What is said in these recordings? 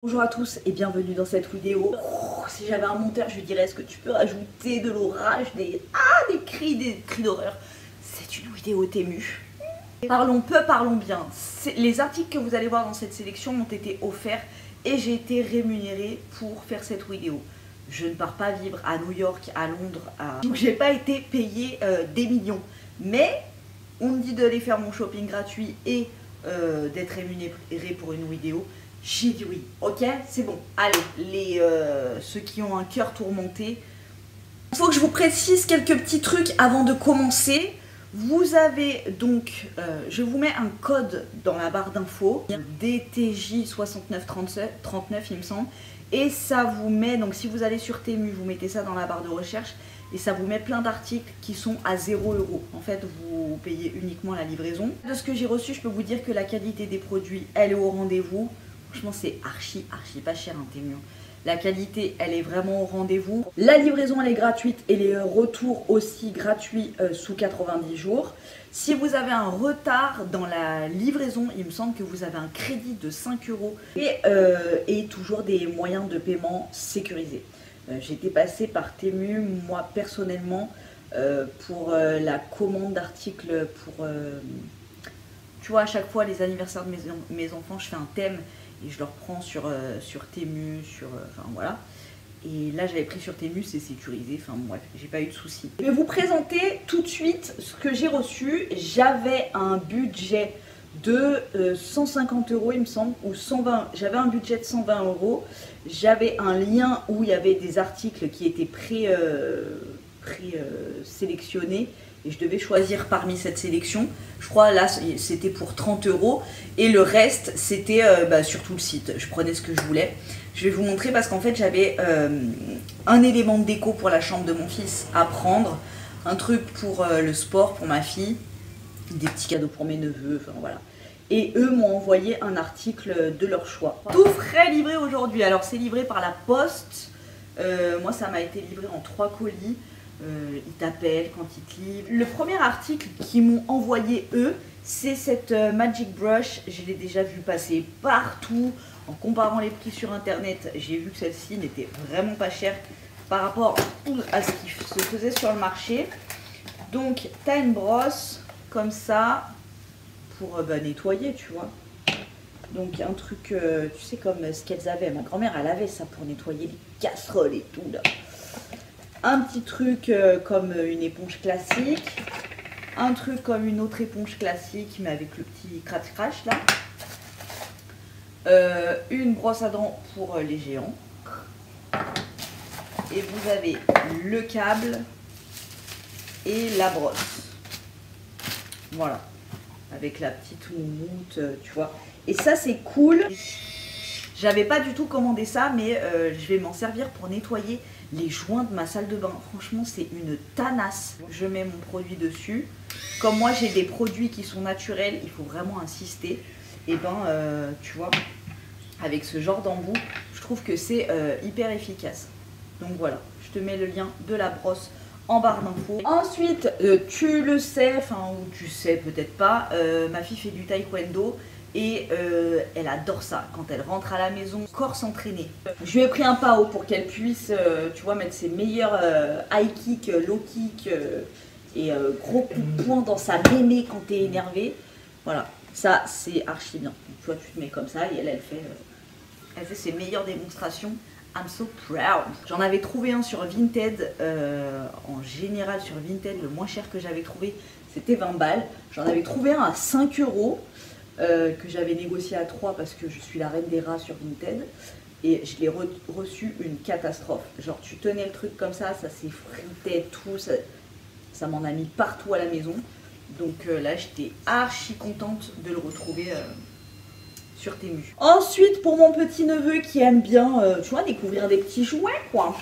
Bonjour à tous et bienvenue dans cette vidéo. Si j'avais un monteur, je lui dirais est-ce que tu peux rajouter de l'orage, des cris d'horreur. C'est une vidéo Temu. Parlons peu, parlons bien. Les articles que vous allez voir dans cette sélection m'ont été offerts et j'ai été rémunérée pour faire cette vidéo. Je ne pars pas vivre à New York, à Londres, donc j'ai pas été payée des millions. Mais on me dit d'aller faire mon shopping gratuit et d'être rémunérée pour une vidéo. J'ai dit oui, ok, c'est bon. Allez, ceux qui ont un cœur tourmenté. Il faut que je vous précise quelques petits trucs avant de commencer. Vous avez donc, je vous mets un code dans la barre d'infos, DTJ6939 il me semble. Et ça vous met, donc si vous allez sur Temu, vous mettez ça dans la barre de recherche. Et ça vous met plein d'articles qui sont à 0 €. En fait, vous payez uniquement la livraison. De ce que j'ai reçu, je peux vous dire que la qualité des produits, elle est au rendez-vous. Franchement, c'est archi pas cher un Temu. La qualité, elle est vraiment au rendez-vous. La livraison, elle est gratuite et les retours aussi gratuits sous 90 jours. Si vous avez un retard dans la livraison, il me semble que vous avez un crédit de 5 € et toujours des moyens de paiement sécurisés. J'ai été passée par Temu, moi personnellement, pour la commande d'articles pour... tu vois, à chaque fois, les anniversaires de mes enfants, je fais un thème et je leur prends sur Temu, enfin voilà. Et là, j'avais pris sur Temu, c'est sécurisé, enfin bref, j'ai pas eu de soucis. Je vais vous présenter tout de suite ce que j'ai reçu. J'avais un budget de 150 € il me semble, ou 120, j'avais un budget de 120 €. J'avais un lien où il y avait des articles qui étaient sélectionnés. Et je devais choisir parmi cette sélection. Je crois là c'était pour 30 € et le reste c'était sur tout le site. Je prenais ce que je voulais. Je vais vous montrer parce qu'en fait j'avais un élément de déco pour la chambre de mon fils à prendre, un truc pour le sport pour ma fille, des petits cadeaux pour mes neveux, enfin voilà. Et eux m'ont envoyé un article de leur choix. Tout frais livré aujourd'hui. Alors c'est livré par la poste. Moi ça m'a été livré en 3 colis. Ils t'appellent quand ils te livrent. Le premier article qu'ils m'ont envoyé eux, c'est cette Magic Brush. Je l'ai déjà vu passer partout. En comparant les prix sur internet, j'ai vu que celle-ci n'était vraiment pas chère par rapport à ce qui se faisait sur le marché. Donc tu as une brosse comme ça pour nettoyer, tu vois. Donc un truc, tu sais, comme ce qu'elles avaient. Ma grand-mère, elle avait ça pour nettoyer les casseroles et tout là. Un petit truc comme une éponge classique, un truc comme une autre éponge classique mais avec le petit crash là, une brosse à dents pour les géants et vous avez le câble et la brosse, voilà, avec la petite moumoute, tu vois. Et ça c'est cool. J'avais pas du tout commandé ça, mais je vais m'en servir pour nettoyer les joints de ma salle de bain. Franchement, c'est une tanasse. Je mets mon produit dessus. Comme moi, j'ai des produits qui sont naturels, il faut vraiment insister. Et tu vois, avec ce genre d'embout, je trouve que c'est hyper efficace. Donc voilà, je te mets le lien de la brosse en barre d'infos. Ensuite, tu le sais, enfin, ou tu sais peut-être pas, ma fille fait du taekwondo. Et elle adore ça, quand elle rentre à la maison, corps s'entraîner. Je lui ai pris un PAO pour qu'elle puisse, tu vois, mettre ses meilleurs high kick, low kick et gros coups de poing dans sa mémé quand t'es énervé. Voilà, ça c'est archi bien. Donc, tu vois, tu te mets comme ça et elle fait ses meilleures démonstrations. I'm so proud. J'en avais trouvé un sur Vinted, en général sur Vinted, le moins cher que j'avais trouvé, c'était 20 balles. J'en avais trouvé un à 5 €. Que j'avais négocié à 3 parce que je suis la reine des rats sur Vinted et je l'ai reçu une catastrophe. Genre tu tenais le truc comme ça s'effritait tout, ça m'en a mis partout à la maison. Donc là j'étais archi contente de le retrouver sur Temu. Ensuite pour mon petit neveu qui aime bien tu vois, découvrir des petits jouets quoi,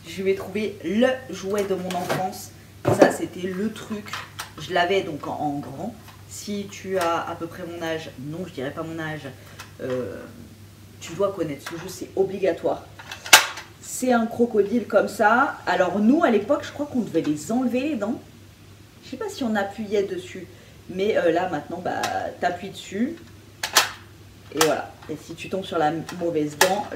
je lui ai trouvé le jouet de mon enfance. Ça c'était le truc, je l'avais donc en grand. Si tu as à peu près mon âge, non je dirais pas mon âge, tu dois connaître ce jeu, c'est obligatoire. C'est un crocodile comme ça. Alors nous à l'époque je crois qu'on devait les enlever les dents. Je sais pas si on appuyait dessus, mais là maintenant t'appuies dessus et voilà. Et si tu tombes sur la mauvaise dent,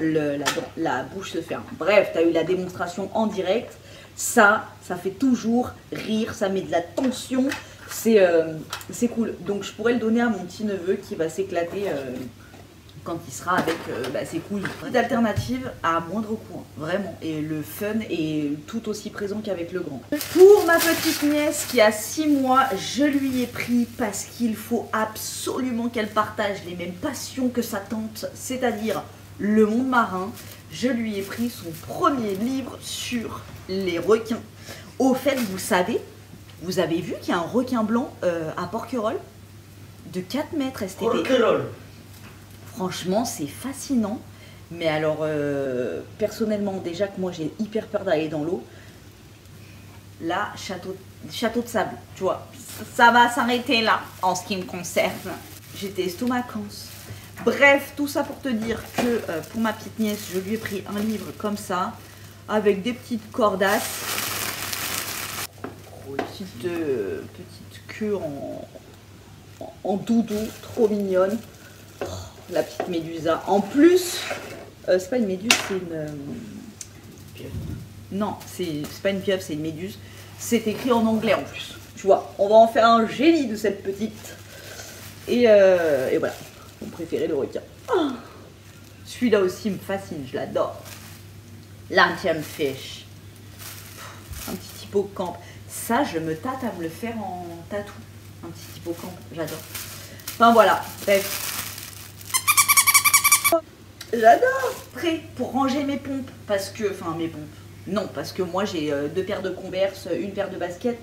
la bouche se ferme. Bref, tu as eu la démonstration en direct. Ça fait toujours rire, ça met de la tension. C'est cool. Donc je pourrais le donner à mon petit neveu qui va s'éclater quand il sera avec ses cousins. Petite alternative à moindre coût, hein, vraiment. Et le fun est tout aussi présent qu'avec le grand. Pour ma petite nièce qui a 6 mois, je lui ai pris parce qu'il faut absolument qu'elle partage les mêmes passions que sa tante, c'est-à-dire le monde marin. Je lui ai pris son premier livre sur les requins. Au fait, vous savez, vous avez vu qu'il y a un requin blanc à Porquerolles de 4 mètres STP. Porquerolles. Franchement, c'est fascinant. Mais alors, personnellement, déjà que moi, j'ai hyper peur d'aller dans l'eau. Là, château de sable, tu vois. Ça va s'arrêter là, en ce qui me concerne. J'étais estomacance. Bref, tout ça pour te dire que pour ma petite nièce, je lui ai pris un livre comme ça, avec des petites cordasses. Petite queue en doudou, trop mignonne. Oh, la petite médusa. En plus, c'est pas une méduse, c'est une... Non, c'est pas une pieuvre, c'est une méduse. C'est écrit en anglais en plus. Tu vois, on va en faire un génie de cette petite. Et voilà, mon préféré, le requin. Oh, celui-là aussi me fascine, je l'adore. Lanternfish. Un petit hippocampe. Ça, je me tâte à me le faire en tatou. Un petit hippocampe, j'adore. Enfin voilà, bref. J'adore. Prêt pour ranger mes pompes. Parce que, enfin mes pompes. Non, parce que moi j'ai 2 paires de Converse, une paire de baskets,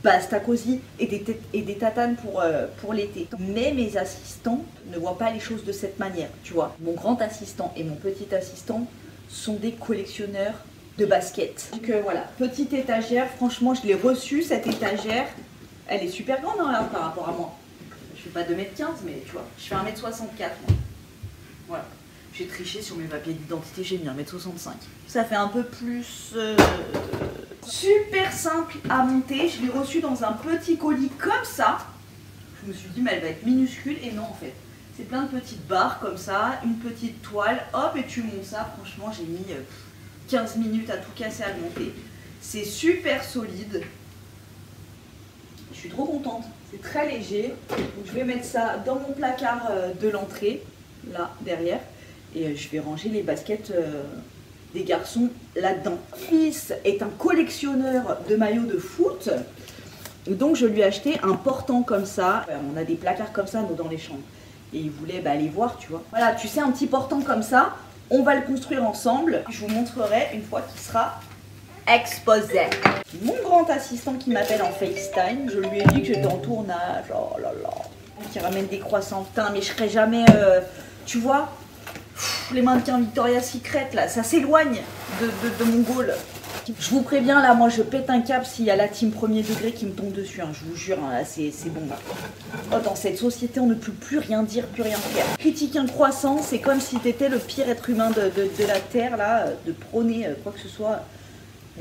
basta cosy et des tatanes pour l'été. Mais mes assistants ne voient pas les choses de cette manière, tu vois. Mon grand assistant et mon petit assistant sont des collectionneurs de baskets. Donc voilà, petite étagère, franchement je l'ai reçue cette étagère. Elle est super grande hein, là, par rapport à moi. Je fais pas 2m15 mais tu vois, je fais 1m64 moi. Voilà. J'ai triché sur mes papiers d'identité, j'ai mis 1m65. Ça fait un peu plus... super simple à monter. Je l'ai reçu dans un petit colis comme ça. Je me suis dit, mais elle va être minuscule. Et non, en fait. C'est plein de petites barres comme ça. Une petite toile. Hop, et tu montes ça. Franchement, j'ai mis 15 minutes à tout casser, à le monter. C'est super solide. Je suis trop contente. C'est très léger. Donc, je vais mettre ça dans mon placard de l'entrée. Là, derrière. Et je vais ranger les baskets des garçons là-dedans. Mon fils est un collectionneur de maillots de foot. Donc je lui ai acheté un portant comme ça. On a des placards comme ça nous, dans les chambres. Et il voulait aller voir, tu vois. Voilà, tu sais, un petit portant comme ça. On va le construire ensemble. Je vous montrerai une fois qu'il sera exposé. Mon grand assistant qui m'appelle en FaceTime. Je lui ai dit que j'étais en tournage. Oh là là. Qui ramène des croissants. Putain, mais je serai jamais... tu vois, les mannequins Victoria's Secret, là, ça s'éloigne de mon goal. Je vous préviens, là, moi, je pète un câble s'il y a la team premier degré qui me tombe dessus, hein, je vous jure, hein, là, c'est bon. Là. Oh, dans cette société, on ne peut plus rien dire, plus rien faire. Critiquer un croissant, c'est comme si t'étais le pire être humain de la Terre, là, de prôner quoi que ce soit.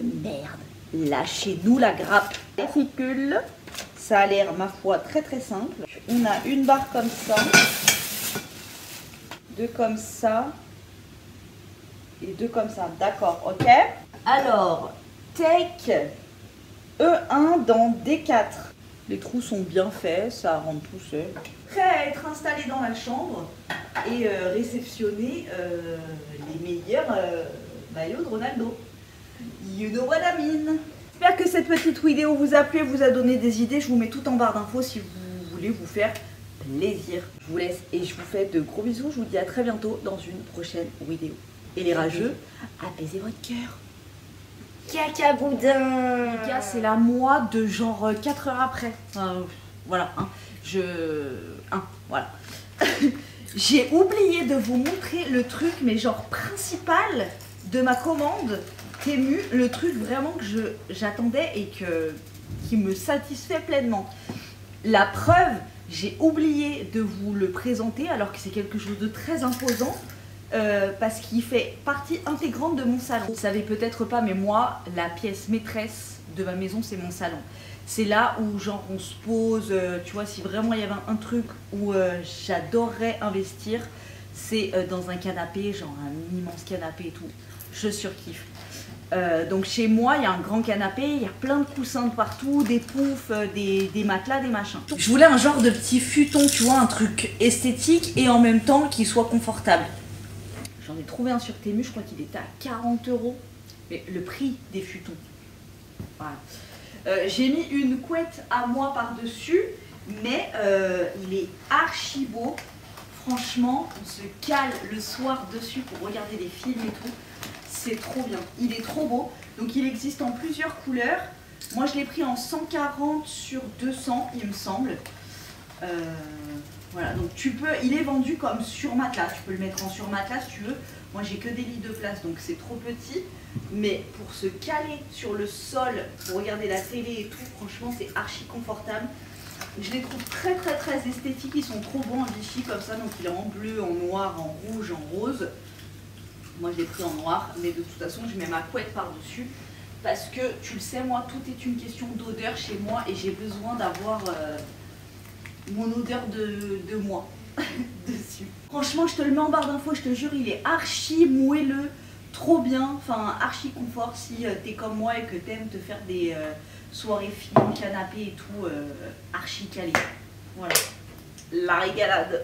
Merde, lâchez-nous la grappe. Ridicule. Ça a l'air, ma foi, très très simple. On a une barre comme ça. 2 comme ça et 2 comme ça, d'accord, ok. Alors, take E1 dans D4. Les trous sont bien faits, ça rentre tout seul. Prêt à être installé dans la chambre et réceptionner les meilleurs maillots de Ronaldo. You know what I mean. J'espère que cette petite vidéo vous a plu et vous a donné des idées. Je vous mets tout en barre d'infos si vous voulez vous faire plaisir. Je vous laisse et je vous fais de gros bisous. Je vous dis à très bientôt dans une prochaine vidéo. Et les rageux, apaisez votre cœur. Caca boudin. Les gars, c'est la moi de genre 4 heures après. Voilà, hein. Voilà. J'ai oublié de vous montrer le truc, mais genre principal de ma commande Temu, le truc vraiment que j'attendais et qui me satisfait pleinement. La preuve, j'ai oublié de vous le présenter alors que c'est quelque chose de très imposant parce qu'il fait partie intégrante de mon salon. Vous ne savez peut-être pas, mais moi, la pièce maîtresse de ma maison, c'est mon salon. C'est là où genre on se pose, tu vois, si vraiment il y avait un truc où j'adorerais investir, c'est dans un canapé, genre un immense canapé et tout. Je surkiffe. Donc chez moi, il y a un grand canapé, il y a plein de coussins de partout, des poufs, des matelas, des machins. Je voulais un genre de petit futon, tu vois, un truc esthétique et en même temps qui soit confortable. J'en ai trouvé un sur Temu, je crois qu'il était à 40 €. Mais le prix des futons. Voilà. J'ai mis une couette à moi par-dessus, mais il est archi beau. Franchement, on se cale le soir dessus pour regarder des films et tout. C'est trop bien. Il est trop beau. Donc il existe en plusieurs couleurs. Moi je l'ai pris en 140 sur 200, il me semble. Voilà, donc tu peux, il est vendu comme sur matelas. Tu peux le mettre en sur matelas si tu veux. Moi j'ai que des lits de place, donc c'est trop petit. Mais pour se caler sur le sol, pour regarder la télé et tout, franchement c'est archi confortable. Je les trouve très esthétiques. Ils sont trop bons en Vichy comme ça. Donc il est en bleu, en noir, en rouge, en rose. Moi je l'ai pris en noir, mais de toute façon je mets ma couette par-dessus parce que tu le sais, moi tout est une question d'odeur chez moi et j'ai besoin d'avoir mon odeur de moi dessus. Franchement je te le mets en barre d'infos, je te jure il est archi moelleux, trop bien, enfin archi confort si t'es comme moi et que t'aimes te faire des soirées films, canapé et tout, archi calé. Voilà, la régalade.